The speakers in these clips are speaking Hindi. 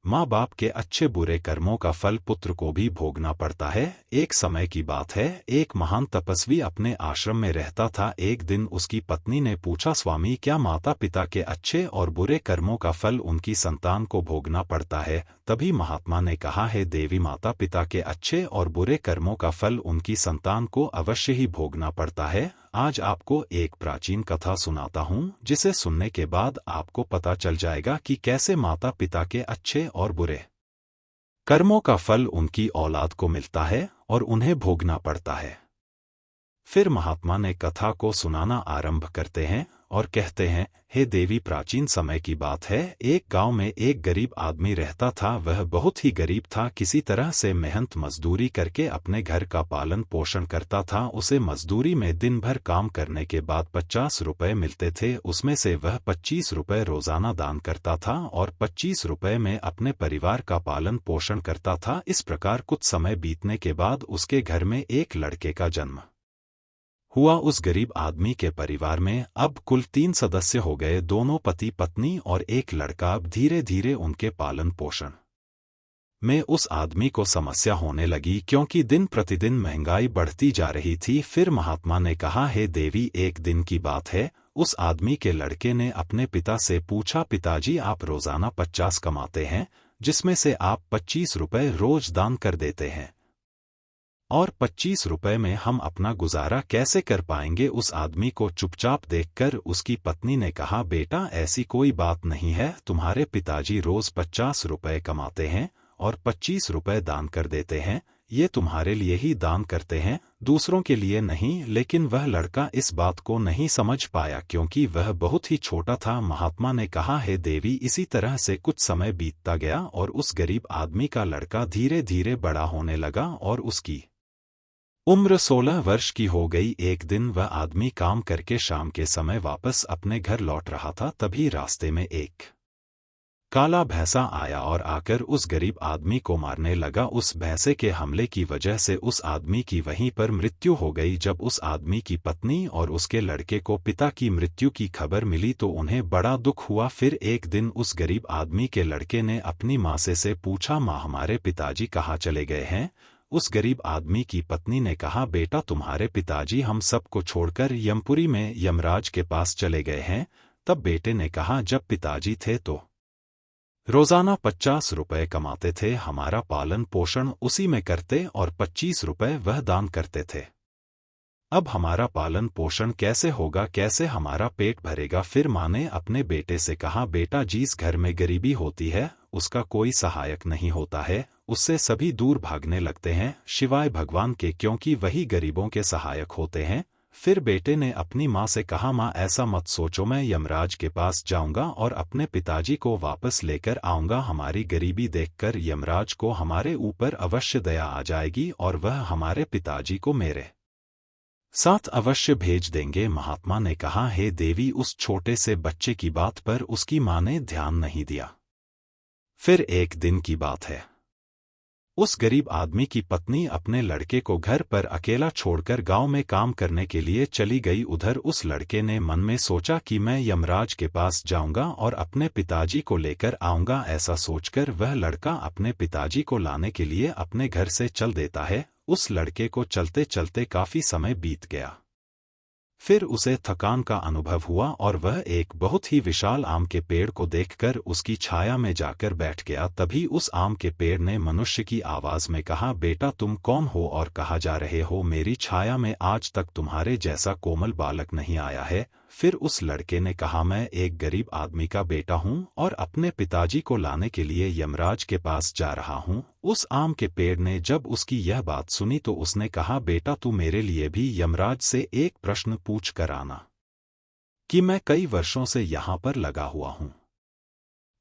माँ बाप के अच्छे बुरे कर्मों का फल पुत्र को भी भोगना पड़ता है। एक समय की बात है, एक महान तपस्वी अपने आश्रम में रहता था। एक दिन उसकी पत्नी ने पूछा, स्वामी, क्या माता पिता के अच्छे और बुरे कर्मों का फल उनकी संतान को भोगना पड़ता है? तभी महात्मा ने कहा, है देवी, माता पिता के अच्छे और बुरे कर्मों का फल उनकी संतान को अवश्य ही भोगना पड़ता है। आज आपको एक प्राचीन कथा सुनाता हूँ, जिसे सुनने के बाद आपको पता चल जाएगा कि कैसे माता पिता के अच्छे और बुरे कर्मों का फल उनकी औलाद को मिलता है और उन्हें भोगना पड़ता है। फिर महात्मा ने कथा को सुनाना आरंभ करते हैं और कहते हैं, हे देवी, प्राचीन समय की बात है। एक गांव में एक गरीब आदमी रहता था। वह बहुत ही गरीब था, किसी तरह से मेहनत मजदूरी करके अपने घर का पालन पोषण करता था। उसे मजदूरी में दिन भर काम करने के बाद 50 रुपए मिलते थे। उसमें से वह 25 रुपए रोजाना दान करता था और 25 रुपए में अपने परिवार का पालन पोषण करता था। इस प्रकार कुछ समय बीतने के बाद उसके घर में एक लड़के का जन्म हुआ। उस गरीब आदमी के परिवार में अब कुल 3 सदस्य हो गए, दोनों पति पत्नी और एक लड़का। अब धीरे धीरे उनके पालन पोषण में उस आदमी को समस्या होने लगी, क्योंकि दिन प्रतिदिन महंगाई बढ़ती जा रही थी। फिर महात्मा ने कहा, हे देवी, एक दिन की बात है, उस आदमी के लड़के ने अपने पिता से पूछा, पिताजी, आप रोजाना 50 कमाते हैं, जिसमें से आप 25 रुपए रोज दान कर देते हैं, और 25 रुपए में हम अपना गुजारा कैसे कर पाएंगे? उस आदमी को चुपचाप देखकर उसकी पत्नी ने कहा, बेटा, ऐसी कोई बात नहीं है। तुम्हारे पिताजी रोज 50 रुपए कमाते हैं और 25 रुपए दान कर देते हैं। ये तुम्हारे लिए ही दान करते हैं, दूसरों के लिए नहीं। लेकिन वह लड़का इस बात को नहीं समझ पाया, क्योंकि वह बहुत ही छोटा था। महात्मा ने कहा, हे देवी, इसी तरह से कुछ समय बीतता गया और उस गरीब आदमी का लड़का धीरे धीरे बड़ा होने लगा और उसकी उम्र 16 वर्ष की हो गई। एक दिन वह आदमी काम करके शाम के समय वापस अपने घर लौट रहा था। तभी रास्ते में एक काला भैंसा आया और आकर उस गरीब आदमी को मारने लगा। उस भैंसे के हमले की वजह से उस आदमी की वहीं पर मृत्यु हो गई। जब उस आदमी की पत्नी और उसके लड़के को पिता की मृत्यु की खबर मिली तो उन्हें बड़ा दुख हुआ। फिर एक दिन उस गरीब आदमी के लड़के ने अपनी माँ से पूछा, माँ, हमारे पिताजी कहाँ चले गए हैं? उस गरीब आदमी की पत्नी ने कहा, बेटा, तुम्हारे पिताजी हम सबको छोड़कर यमपुरी में यमराज के पास चले गए हैं। तब बेटे ने कहा, जब पिताजी थे तो रोजाना 50 रुपए कमाते थे, हमारा पालन पोषण उसी में करते और 25 रुपए वह दान करते थे। अब हमारा पालन पोषण कैसे होगा, कैसे हमारा पेट भरेगा? फिर माँ ने अपने बेटे से कहा, बेटा, जिस घर में गरीबी होती है उसका कोई सहायक नहीं होता है, उससे सभी दूर भागने लगते हैं, शिवाय भगवान के, क्योंकि वही गरीबों के सहायक होते हैं। फिर बेटे ने अपनी माँ से कहा, माँ, ऐसा मत सोचो, मैं यमराज के पास जाऊंगा और अपने पिताजी को वापस लेकर आऊंगा। हमारी गरीबी देखकर यमराज को हमारे ऊपर अवश्य दया आ जाएगी और वह हमारे पिताजी को मेरे साथ अवश्य भेज देंगे। महात्मा ने कहा, हे देवी, उस छोटे से बच्चे की बात पर उसकी माँ ने ध्यान नहीं दिया। फिर एक दिन की बात है, उस गरीब आदमी की पत्नी अपने लड़के को घर पर अकेला छोड़कर गांव में काम करने के लिए चली गई। उधर उस लड़के ने मन में सोचा कि मैं यमराज के पास जाऊंगा और अपने पिताजी को लेकर आऊंगा। ऐसा सोचकर वह लड़का अपने पिताजी को लाने के लिए अपने घर से चल देता है। उस लड़के को चलते चलते काफी समय बीत गया। फिर उसे थकान का अनुभव हुआ और वह एक बहुत ही विशाल आम के पेड़ को देखकर उसकी छाया में जाकर बैठ गया। तभी उस आम के पेड़ ने मनुष्य की आवाज में कहा, बेटा, तुम कौन हो और कहाँ जा रहे हो? मेरी छाया में आज तक तुम्हारे जैसा कोमल बालक नहीं आया है। फिर उस लड़के ने कहा, मैं एक गरीब आदमी का बेटा हूँ और अपने पिताजी को लाने के लिए यमराज के पास जा रहा हूँ। उस आम के पेड़ ने जब उसकी यह बात सुनी तो उसने कहा, बेटा, तू मेरे लिए भी यमराज से एक प्रश्न पूछ कर आना कि मैं कई वर्षों से यहाँ पर लगा हुआ हूँ,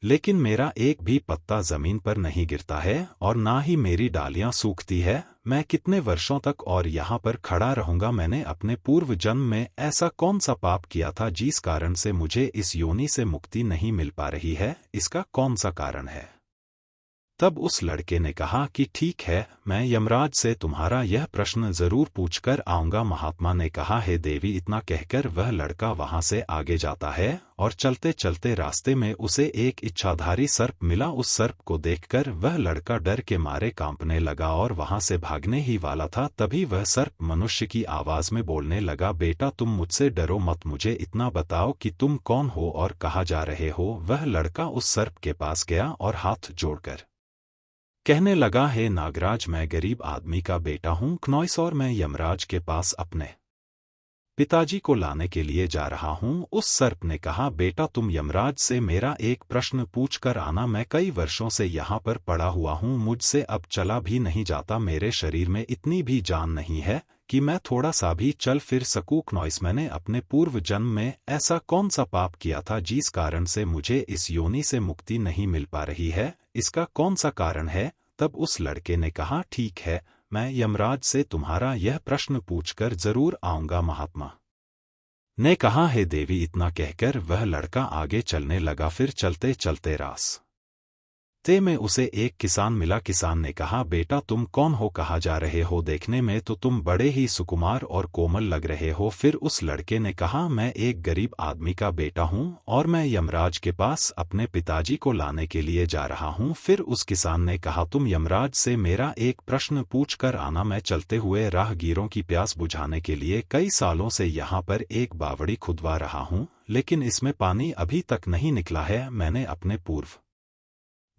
लेकिन मेरा एक भी पत्ता जमीन पर नहीं गिरता है और ना ही मेरी डालियां सूखती है। मैं कितने वर्षों तक और यहाँ पर खड़ा रहूंगा? मैंने अपने पूर्व जन्म में ऐसा कौन सा पाप किया था जिस कारण से मुझे इस योनि से मुक्ति नहीं मिल पा रही है? इसका कौन सा कारण है? तब उस लड़के ने कहा कि ठीक है, मैं यमराज से तुम्हारा यह प्रश्न जरूर पूछकर आऊंगा। महात्मा ने कहा, हे देवी। इतना कहकर वह लड़का वहां से आगे जाता है और चलते चलते रास्ते में उसे एक इच्छाधारी सर्प मिला। उस सर्प को देखकर वह लड़का डर के मारे कांपने लगा और वहां से भागने ही वाला था। तभी वह सर्प मनुष्य की आवाज में बोलने लगा, बेटा तुम मुझसे डरो मत, मुझे इतना बताओ कि तुम कौन हो और कहाँ जा रहे हो। वह लड़का उस सर्प के पास गया और हाथ जोड़कर कहने लगा, हे नागराज, मैं गरीब आदमी का बेटा हूँ क्नॉइस और मैं यमराज के पास अपने पिताजी को लाने के लिए जा रहा हूँ। उस सर्प ने कहा, बेटा तुम यमराज से मेरा एक प्रश्न पूछ कर आना। मैं कई वर्षों से यहाँ पर पड़ा हुआ हूँ, मुझसे अब चला भी नहीं जाता। मेरे शरीर में इतनी भी जान नहीं है कि मैं थोड़ा सा भी चल फिर सकूं। क्नॉइस, मैंने अपने पूर्व जन्म में ऐसा कौन सा पाप किया था जिस कारण से मुझे इस योनि से मुक्ति नहीं मिल पा रही है? इसका कौन सा कारण है? तब उस लड़के ने कहा, ठीक है, मैं यमराज से तुम्हारा यह प्रश्न पूछकर जरूर आऊंगा। महात्मा ने कहा, हे देवी। इतना कहकर वह लड़का आगे चलने लगा। फिर चलते चलते रास्ते में उसे एक किसान मिला। किसान ने कहा, बेटा तुम कौन हो, कहाँ जा रहे हो? देखने में तो तुम बड़े ही सुकुमार और कोमल लग रहे हो। फिर उस लड़के ने कहा, मैं एक गरीब आदमी का बेटा हूँ और मैं यमराज के पास अपने पिताजी को लाने के लिए जा रहा हूँ। फिर उस किसान ने कहा, तुम यमराज से मेरा एक प्रश्न पूछ कर आना। मैं चलते हुए राहगीरों की प्यास बुझाने के लिए कई सालों से यहाँ पर एक बावड़ी खुदवा रहा हूँ, लेकिन इसमें पानी अभी तक नहीं निकला है। मैंने अपने पूर्व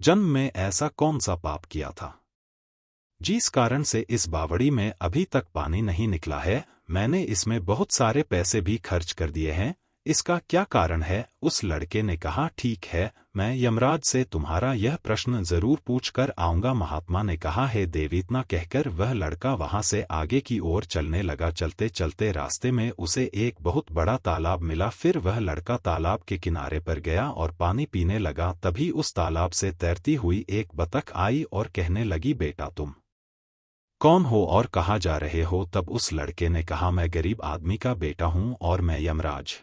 जन्म में ऐसा कौन सा पाप किया था जिस कारण से इस बावड़ी में अभी तक पानी नहीं निकला है? मैंने इसमें बहुत सारे पैसे भी खर्च कर दिए हैं, इसका क्या कारण है? उस लड़के ने कहा, ठीक है, मैं यमराज से तुम्हारा यह प्रश्न जरूर पूछ कर आऊंगा। महात्मा ने कहा, हे देवी। इतना कहकर वह लड़का वहां से आगे की ओर चलने लगा। चलते चलते रास्ते में उसे एक बहुत बड़ा तालाब मिला। फिर वह लड़का तालाब के किनारे पर गया और पानी पीने लगा। तभी उस तालाब से तैरती हुई एक बतख आई और कहने लगी, बेटा तुम कौन हो और कहाँ जा रहे हो? तब उस लड़के ने कहा, मैं गरीब आदमी का बेटा हूँ और मैं यमराज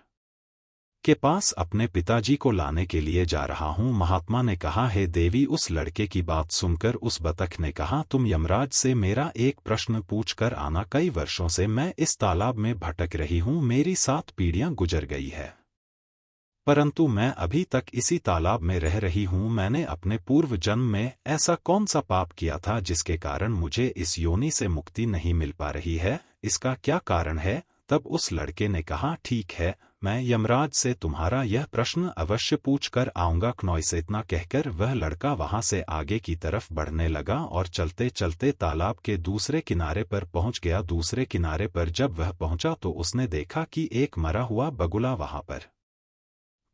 के पास अपने पिताजी को लाने के लिए जा रहा हूँ। महात्मा ने कहा, हे देवी। उस लड़के की बात सुनकर उस बतख ने कहा, तुम यमराज से मेरा एक प्रश्न पूछ कर आना। कई वर्षों से मैं इस तालाब में भटक रही हूँ, मेरी 7 पीढ़ियां गुजर गई है, परंतु मैं अभी तक इसी तालाब में रह रही हूँ। मैंने अपने पूर्व जन्म में ऐसा कौन सा पाप किया था जिसके कारण मुझे इस योनि से मुक्ति नहीं मिल पा रही है? इसका क्या कारण है? तब उस लड़के ने कहा, ठीक है, मैं यमराज से तुम्हारा यह प्रश्न अवश्य पूछ कर आऊंगा। क्नॉइस। इतना कहकर वह लड़का वहां से आगे की तरफ बढ़ने लगा और चलते चलते तालाब के दूसरे किनारे पर पहुंच गया। दूसरे किनारे पर जब वह पहुंचा तो उसने देखा कि एक मरा हुआ बगुला वहां पर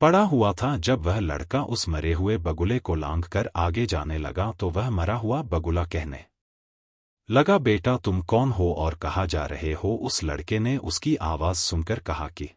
पड़ा हुआ था। जब वह लड़का उस मरे हुए बगुले को लांघकर आगे जाने लगा तो वह मरा हुआ बगुला कहने लगा, बेटा तुम कौन हो और कहाँ जा रहे हो? उस लड़के ने उसकी आवाज सुनकर कहा कि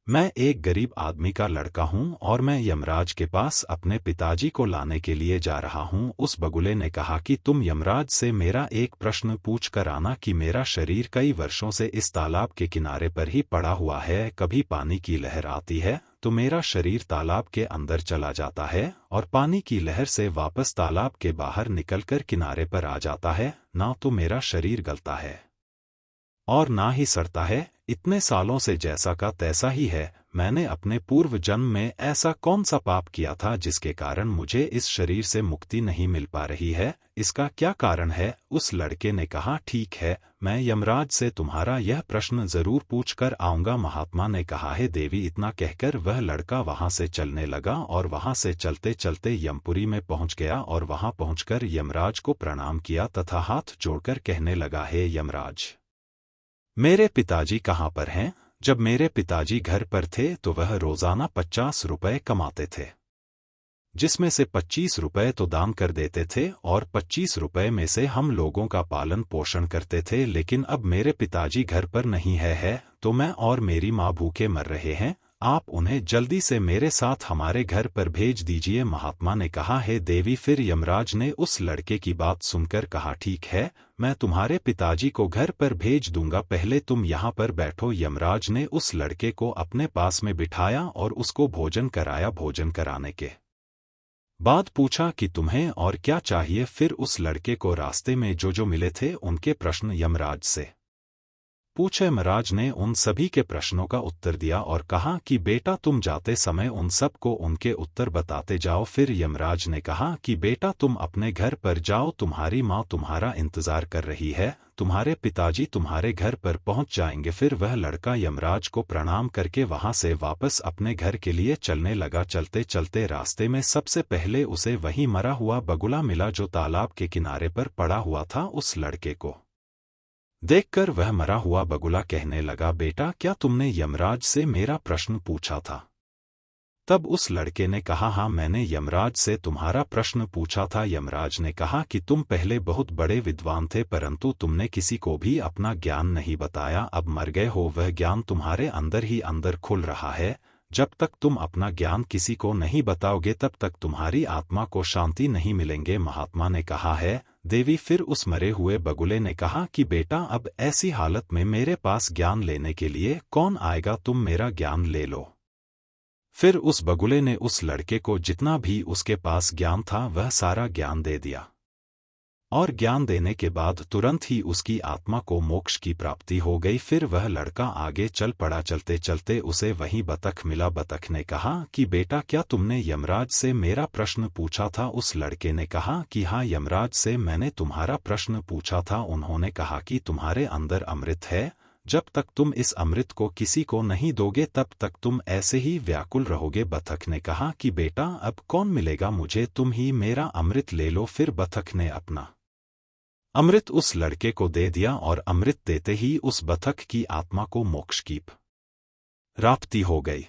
मैं एक गरीब आदमी का लड़का हूँ और मैं यमराज के पास अपने पिताजी को लाने के लिए जा रहा हूँ। उस बगुले ने कहा कि तुम यमराज से मेरा एक प्रश्न पूछ कर आना कि मेरा शरीर कई वर्षों से इस तालाब के किनारे पर ही पड़ा हुआ है। कभी पानी की लहर आती है तो मेरा शरीर तालाब के अंदर चला जाता है और पानी की लहर से वापस तालाब के बाहर निकलकर किनारे पर आ जाता है। ना तो मेरा शरीर गलता है और ना ही सड़ता है, इतने सालों से जैसा का तैसा ही है। मैंने अपने पूर्व जन्म में ऐसा कौन सा पाप किया था जिसके कारण मुझे इस शरीर से मुक्ति नहीं मिल पा रही है? इसका क्या कारण है? उस लड़के ने कहा, ठीक है, मैं यमराज से तुम्हारा यह प्रश्न जरूर पूछ कर आऊंगा। महात्मा ने कहा, है देवी। इतना कहकर वह लड़का वहां से चलने लगा और वहां से चलते चलते यमपुरी में पहुंच गया और वहां पहुंचकर यमराज को प्रणाम किया तथा हाथ जोड़कर कहने लगा, हे यमराज, मेरे पिताजी कहाँ पर हैं? जब मेरे पिताजी घर पर थे तो वह रोजाना 50 रुपए कमाते थे, जिसमें से 25 रुपए तो दान कर देते थे और 25 रुपए में से हम लोगों का पालन पोषण करते थे। लेकिन अब मेरे पिताजी घर पर नहीं है तो मैं और मेरी माँ भूखे मर रहे हैं। आप उन्हें जल्दी से मेरे साथ हमारे घर पर भेज दीजिए। महात्मा ने कहा, हे देवी। फिर यमराज ने उस लड़के की बात सुनकर कहा, ठीक है, मैं तुम्हारे पिताजी को घर पर भेज दूंगा, पहले तुम यहाँ पर बैठो। यमराज ने उस लड़के को अपने पास में बिठाया और उसको भोजन कराया। भोजन कराने के बाद पूछा कि तुम्हें और क्या चाहिए। फिर उस लड़के को रास्ते में जो मिले थे उनके प्रश्न यमराज से पूछे। यमराज ने उन सभी के प्रश्नों का उत्तर दिया और कहा कि बेटा तुम जाते समय उन सब को उनके उत्तर बताते जाओ। फिर यमराज ने कहा कि बेटा तुम अपने घर पर जाओ, तुम्हारी माँ तुम्हारा इंतजार कर रही है, तुम्हारे पिताजी तुम्हारे घर पर पहुंच जाएंगे। फिर वह लड़का यमराज को प्रणाम करके वहां से वापस अपने घर के लिए चलने लगा। चलते चलते रास्ते में सबसे पहले उसे वही मरा हुआ बगुला मिला जो तालाब के किनारे पर पड़ा हुआ था। उस लड़के को देखकर वह मरा हुआ बगुला कहने लगा, बेटा क्या तुमने यमराज से मेरा प्रश्न पूछा था? तब उस लड़के ने कहा, हाँ मैंने यमराज से तुम्हारा प्रश्न पूछा था। यमराज ने कहा कि तुम पहले बहुत बड़े विद्वान थे परंतु तुमने किसी को भी अपना ज्ञान नहीं बताया, अब मर गए हो, वह ज्ञान तुम्हारे अंदर ही अंदर खुल रहा है। जब तक तुम अपना ज्ञान किसी को नहीं बताओगे तब तक तुम्हारी आत्मा को शांति नहीं मिलेंगे। महात्मा ने कहा है देवी। फिर उस मरे हुए बगुले ने कहा कि बेटा अब ऐसी हालत में मेरे पास ज्ञान लेने के लिए कौन आएगा, तुम मेरा ज्ञान ले लो। फिर उस बगुले ने उस लड़के को जितना भी उसके पास ज्ञान था वह सारा ज्ञान दे दिया और ज्ञान देने के बाद तुरंत ही उसकी आत्मा को मोक्ष की प्राप्ति हो गई। फिर वह लड़का आगे चल पड़ा। चलते चलते उसे वहीं बतख मिला। बतख ने कहा कि बेटा क्या तुमने यमराज से मेरा प्रश्न पूछा था? उस लड़के ने कहा कि हाँ यमराज से मैंने तुम्हारा प्रश्न पूछा था। उन्होंने कहा कि तुम्हारे अंदर अमृत है, जब तक तुम इस अमृत को किसी को नहीं दोगे तब तक तुम ऐसे ही व्याकुल रहोगे। बतख ने कहा कि बेटा अब कौन मिलेगा मुझे, तुम ही मेरा अमृत ले लो। फिर बतख ने अपना अमृत उस लड़के को दे दिया और अमृत देते ही उस बतख की आत्मा को मोक्ष की प्राप्ति हो गई।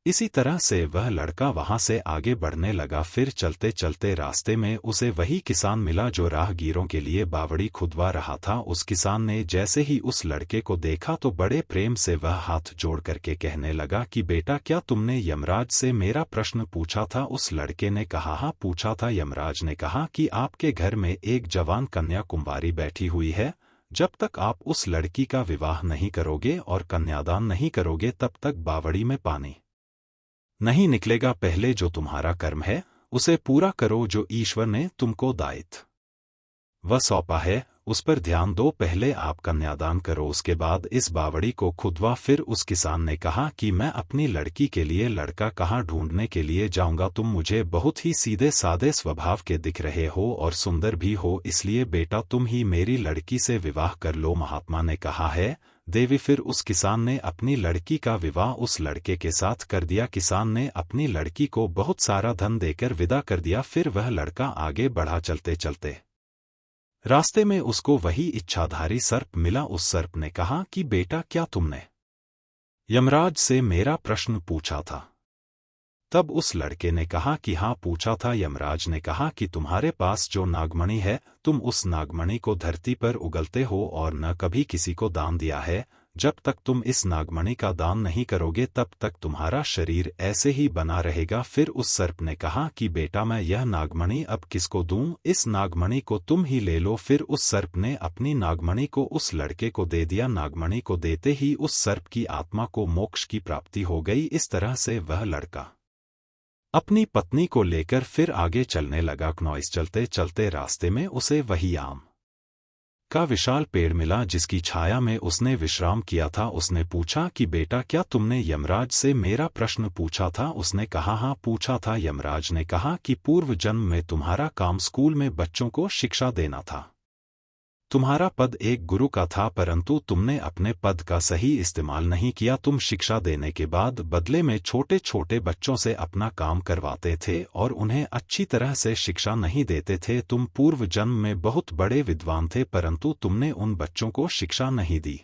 इसी तरह से वह लड़का वहां से आगे बढ़ने लगा। फिर चलते चलते रास्ते में उसे वही किसान मिला जो राहगीरों के लिए बावड़ी खुदवा रहा था। उस किसान ने जैसे ही उस लड़के को देखा तो बड़े प्रेम से वह हाथ जोड़ करके कहने लगा कि बेटा क्या तुमने यमराज से मेरा प्रश्न पूछा था? उस लड़के ने कहा हाँ पूछा था। यमराज ने कहा कि आपके घर में एक जवान कन्या कुंवारी बैठी हुई है, जब तक आप उस लड़की का विवाह नहीं करोगे और कन्यादान नहीं करोगे तब तक बावड़ी में पानी नहीं निकलेगा। पहले जो तुम्हारा कर्म है उसे पूरा करो, जो ईश्वर ने तुमको दायित्व सौंपा है उस पर ध्यान दो। पहले आप कन्यादान करो, उसके बाद इस बावड़ी को खुदवा। फिर उस किसान ने कहा कि मैं अपनी लड़की के लिए लड़का कहाँ ढूंढने के लिए जाऊंगा, तुम मुझे बहुत ही सीधे सादे स्वभाव के दिख रहे हो और सुंदर भी हो, इसलिए बेटा तुम ही मेरी लड़की से विवाह कर लो। महात्मा ने कहा है देवी। फिर उस किसान ने अपनी लड़की का विवाह उस लड़के के साथ कर दिया। किसान ने अपनी लड़की को बहुत सारा धन देकर विदा कर दिया। फिर वह लड़का आगे बढ़ा। चलते चलते रास्ते में उसको वही इच्छाधारी सर्प मिला। उस सर्प ने कहा कि बेटा क्या तुमने यमराज से मेरा प्रश्न पूछा था? तब उस लड़के ने कहा कि हाँ पूछा था। यमराज ने कहा कि तुम्हारे पास जो नागमणि है तुम उस नागमणि को धरती पर उगलते हो और न कभी किसी को दान दिया है। जब तक तुम इस नागमणि का दान नहीं करोगे तब तक तुम्हारा शरीर ऐसे ही बना रहेगा। फिर उस सर्प ने कहा कि बेटा मैं यह नागमणि अब किसको दूं, इस नागमणि को तुम ही ले लो। फिर उस सर्प ने अपनी नागमणि को उस लड़के को दे दिया। नागमणि को देते ही उस सर्प की आत्मा को मोक्ष की प्राप्ति हो गई। इस तरह से वह लड़का अपनी पत्नी को लेकर फिर आगे चलने लगा। नॉइस चलते चलते रास्ते में उसे वही आम का विशाल पेड़ मिला जिसकी छाया में उसने विश्राम किया था। उसने पूछा कि बेटा क्या तुमने यमराज से मेरा प्रश्न पूछा था? उसने कहा हाँ पूछा था। यमराज ने कहा कि पूर्व जन्म में तुम्हारा काम स्कूल में बच्चों को शिक्षा देना था, तुम्हारा पद एक गुरु का था परंतु तुमने अपने पद का सही इस्तेमाल नहीं किया। तुम शिक्षा देने के बाद बदले में छोटे छोटे बच्चों से अपना काम करवाते थे और उन्हें अच्छी तरह से शिक्षा नहीं देते थे। तुम पूर्व जन्म में बहुत बड़े विद्वान थे परंतु तुमने उन बच्चों को शिक्षा नहीं दी।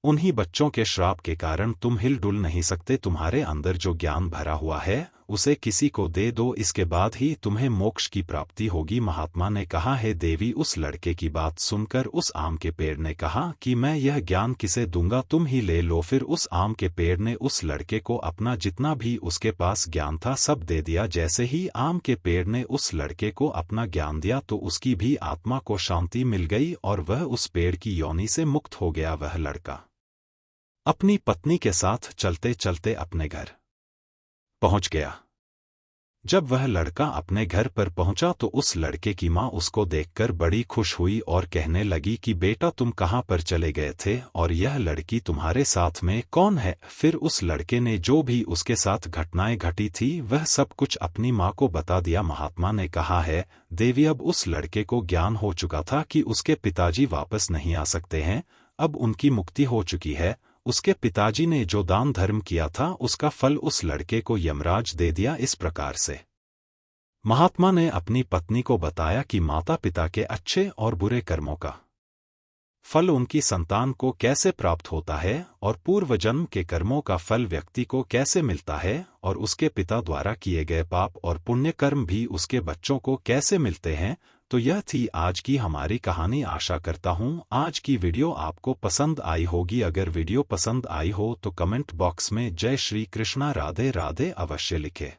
उन्हीं बच्चों के श्राप के कारण तुम हिलडुल नहीं सकते। तुम्हारे अंदर जो ज्ञान भरा हुआ है उसे किसी को दे दो, इसके बाद ही तुम्हें मोक्ष की प्राप्ति होगी। महात्मा ने कहा है देवी। उस लड़के की बात सुनकर उस आम के पेड़ ने कहा कि मैं यह ज्ञान किसे दूंगा, तुम ही ले लो। फिर उस आम के पेड़ ने उस लड़के को अपना जितना भी उसके पास ज्ञान था सब दे दिया। जैसे ही आम के पेड़ ने उस लड़के को अपना ज्ञान दिया तो उसकी भी आत्मा को शांति मिल गई और वह उस पेड़ की योनि से मुक्त हो गया। वह लड़का अपनी पत्नी के साथ चलते चलते अपने घर पहुंच गया। जब वह लड़का अपने घर पर पहुंचा तो उस लड़के की मां उसको देखकर बड़ी खुश हुई और कहने लगी कि बेटा तुम कहाँ पर चले गए थे और यह लड़की तुम्हारे साथ में कौन है। फिर उस लड़के ने जो भी उसके साथ घटनाएं घटी थी वह सब कुछ अपनी मां को बता दिया। महात्मा ने कहा है देवी, अब उस लड़के को ज्ञान हो चुका था कि उसके पिताजी वापस नहीं आ सकते हैं, अब उनकी मुक्ति हो चुकी है। उसके पिताजी ने जो दान धर्म किया था उसका फल उस लड़के को यमराज दे दिया। इस प्रकार से महात्मा ने अपनी पत्नी को बताया कि माता पिता के अच्छे और बुरे कर्मों का फल उनकी संतान को कैसे प्राप्त होता है और पूर्व जन्म के कर्मों का फल व्यक्ति को कैसे मिलता है और उसके पिता द्वारा किए गए पाप और पुण्य कर्म भी उसके बच्चों को कैसे मिलते हैं। तो यह थी आज की हमारी कहानी। आशा करता हूँ आज की वीडियो आपको पसंद आई होगी। अगर वीडियो पसंद आई हो तो कमेंट बॉक्स में जय श्री कृष्णा राधे राधे अवश्य लिखें।